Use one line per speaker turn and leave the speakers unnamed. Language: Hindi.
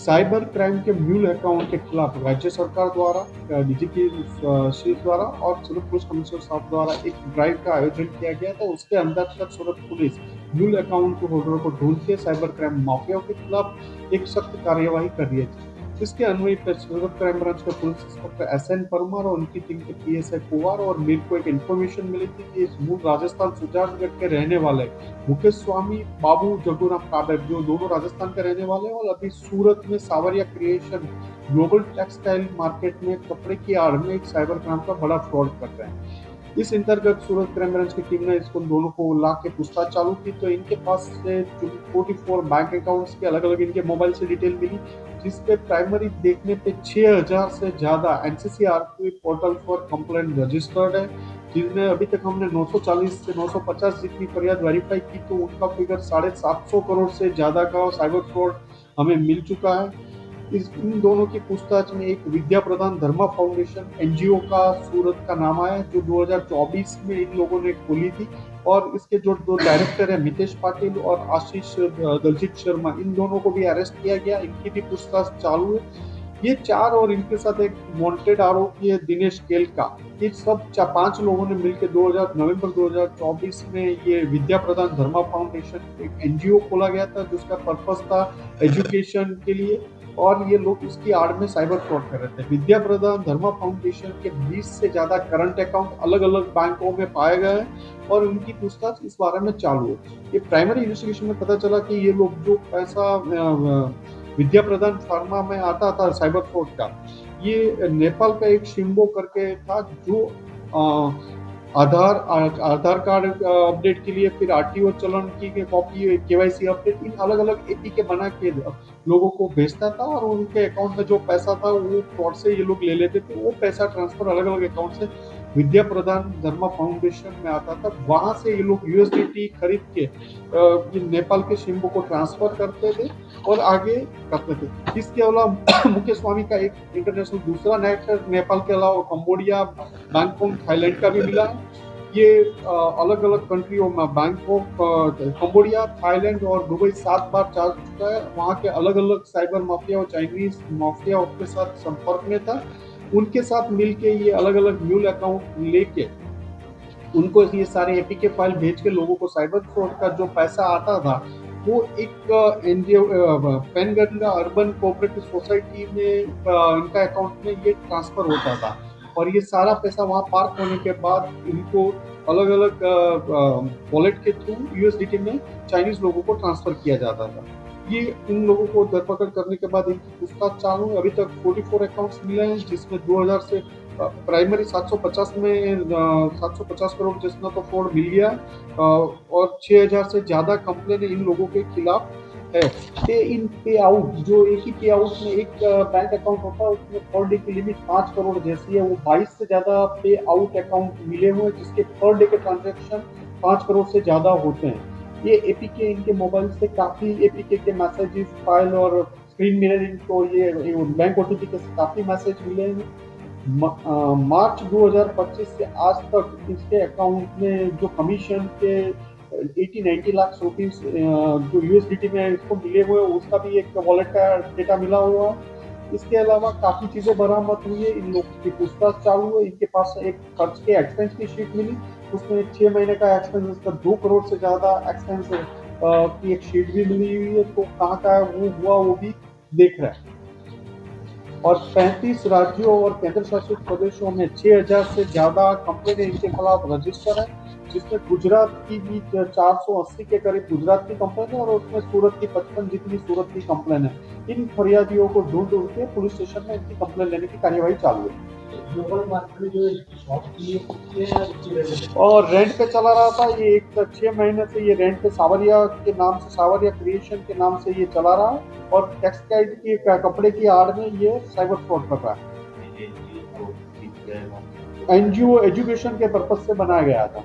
साइबर क्राइम के मूल अकाउंट के खिलाफ राज्य सरकार द्वारा, डीजीपी श्री द्वारा और सूरत पुलिस कमिश्नर साहब द्वारा एक ड्राइव का आयोजन किया गया था। उसके अंतर्गत सूरत पुलिस मूल अकाउंट होल्डरों को ढूंढ के साइबर क्राइम माफियाओं के खिलाफ एक सख्त कार्यवाही कर रही है। इसके अन्वय सूरत क्राइम ब्रांच के पुलिस इंस्पेक्टर SN परमार और उनकी टीम के PSI कुमार और मेरे को एक इन्फॉर्मेशन मिली थी कि इस मूल राजस्थान सुजानगढ़ के रहने वाले मुकेश स्वामी बाबू जगूराम काबे, जो दोनों राजस्थान के रहने वाले हैं और अभी सूरत में सावरिया क्रिएशन ग्लोबल टेक्सटाइल मार्केट में कपड़े की आड़ में एक साइबर क्राइम का बड़ा फ्रॉड कर रहे हैं। इस अंतर्गत सूरत क्राइम ब्रांच की टीम ने इसको दोनों को ला के पूछताछ चालू की, तो इनके पास से 44 बैंक अकाउंट्स के अलग अलग इनके मोबाइल से डिटेल मिली, जिसपे प्राइमरी देखने पे 6000 से ज्यादा NCCRP पोर्टल पर कंप्लेंट रजिस्टर्ड है, जिनमें अभी तक हमने 940 से 950 जितनी फरियाद वेरीफाई की, तो उनका फिगर 750 करोड़ से ज्यादा का साइबर फ्रॉड हमें मिल चुका है। इन दोनों की पूछताछ में एक विद्या प्रदान धर्मा फाउंडेशन NGO का सूरत का नाम आया, जो 2024 में इन लोगों ने खोली थी, और इसके जो दो डायरेक्टर है मितेश पाटिल और आशीष दलजीत शर्मा, इन दोनों को भी अरेस्ट किया गया। इनकी भी पूछताछ चालू है। ये 4 और इनके साथ एक वांटेड आरोपी है दिनेश केलका। ये सब 5 लोगों ने मिलकर नवंबर 2024 में ये विद्या प्रदान धर्मा फाउंडेशन एक NGO खोला गया था, जिसका पर्पस था एजुकेशन के लिए, और ये लोग इसकी आड़ में साइबर फ्रॉड कर रहे थे। विद्या प्रदान धर्मा फाउंडेशन के 20 से ज्यादा करंट अकाउंट अलग अलग बैंकों में पाए गए हैं और उनकी पूछताछ इस बारे में चालू है। ये प्राइमरी इन्वेस्टिगेशन में पता चला कि ये लोग जो पैसा विद्या प्रदान फार्मा में आता था साइबर फ्रॉड का, ये नेपाल का एक शिम्बो करके था, जो आधार कार्ड अपडेट के लिए, फिर RTO चलन की कॉपी, KYC अपडेट, इन अलग अलग APK बना के लोगों को भेजता था और उनके अकाउंट में जो पैसा था वो फ्रॉड से ये लोग ले लेते थे। वो पैसा ट्रांसफर अलग अलग अकाउंट से विद्या प्रदान धर्मा फाउंडेशन में आता था। वहां से ये लोग USDT खरीद के नेपाल के शिम्बो को ट्रांसफर करते थे और आगे करते थे। इसके अलावा मुकेश स्वामी का एक इंटरनेशनल दूसरा नेटवर्क नेपाल के अलावा कंबोडिया, बैंकॉक, थाईलैंड का भी मिला है। ये अलग अलग कंट्रियों में बैंकॉक, कंबोडिया, थाईलैंड और दुबई 7 बार जा चुका है। वहाँ के अलग अलग साइबर माफिया और चाइनीज माफिया के साथ संपर्क में था। उनके साथ मिलके ये अलग अलग म्यूल अकाउंट लेके उनको ये सारे APK फाइल भेज के लोगों को साइबर फ्रॉड का जो पैसा आता था वो एक NGO Penganga urban cooperative society में इनका अकाउंट में ये ट्रांसफर होता था, और ये सारा पैसा वहाँ पार्क होने के बाद इनको अलग अलग वॉलेट के थ्रू USDT में चाइनीज लोगों को ट्रांसफर किया जाता था। ये इन लोगों को धरपकड़ करने के बाद इनकी पूछताछ चालू है। अभी तक 44 अकाउंट्स मिले हैं, जिसमें 2000 से प्राइमरी 750 में 750 करोड़ जितना तो फ्रॉड मिल गया, और 6000 से ज्यादा कंप्लेन इन लोगों के खिलाफ है। पे इन पे आउट, जो एक ही पे आउट में एक बैंक अकाउंट होता है, उसमें पर डे की लिमिट 5 करोड़ जैसी है, वो 22 से ज्यादा पे आउट अकाउंट मिले हुए, जिसके पर डे के ट्रांजेक्शन 5 करोड़ से ज्यादा होते हैं। ये APK इनके मोबाइल से काफी APK के मैसेजेस, फाइल और स्क्रीन मिररिंग, तो ये बैंक OTP के काफी मैसेज मिले हैं। मार्च 2025 से आज तक इसके अकाउंट में जो कमीशन के 80-90 लाख रुपीस जो USDT में इसको मिले हुए, उसका भी एक वॉलेट का डेटा मिला हुआ है। इसके अलावा काफी चीजें बरामद हुई है। इन लोगों की पूछताछ चालू है। इनके पास एक खर्च के एक्सपेंस की शीट मिली, उसमें 6 महीने का एक्सपेंस, उसका 2 करोड़ से ज्यादा एक्सपेंस की एक शीट भी मिली हुई है। तो कहाँ का वो हुआ वो भी देख रहा है। और 35 राज्यों और केंद्र शासित प्रदेशों में 6000 से ज्यादा कंप्लेन इनके खिलाफ रजिस्टर है, जिसमें गुजरात की भी 480 के करीब गुजरात की कंप्लेन है, और उसमें सूरत की 55 जितनी सूरत की कंप्लेन है। इन फरियादियों को ढूंढ के पुलिस स्टेशन में इनकी कंप्लेन लेने की कार्यवाही चालू है।
ग्लोबल मार्केट में जो शॉप की
और रेंट पे चला रहा था ये, एक 6 महीने से ये रेंट पे सावरिया के नाम से, सावरिया क्रिएशन के नाम से ये चला रहा है, और टेक्सटाइल की कपड़े की आड़ में ये साइबर फ्रॉड कर रहा है। NGO एजुकेशन के पर्पज से बनाया गया था।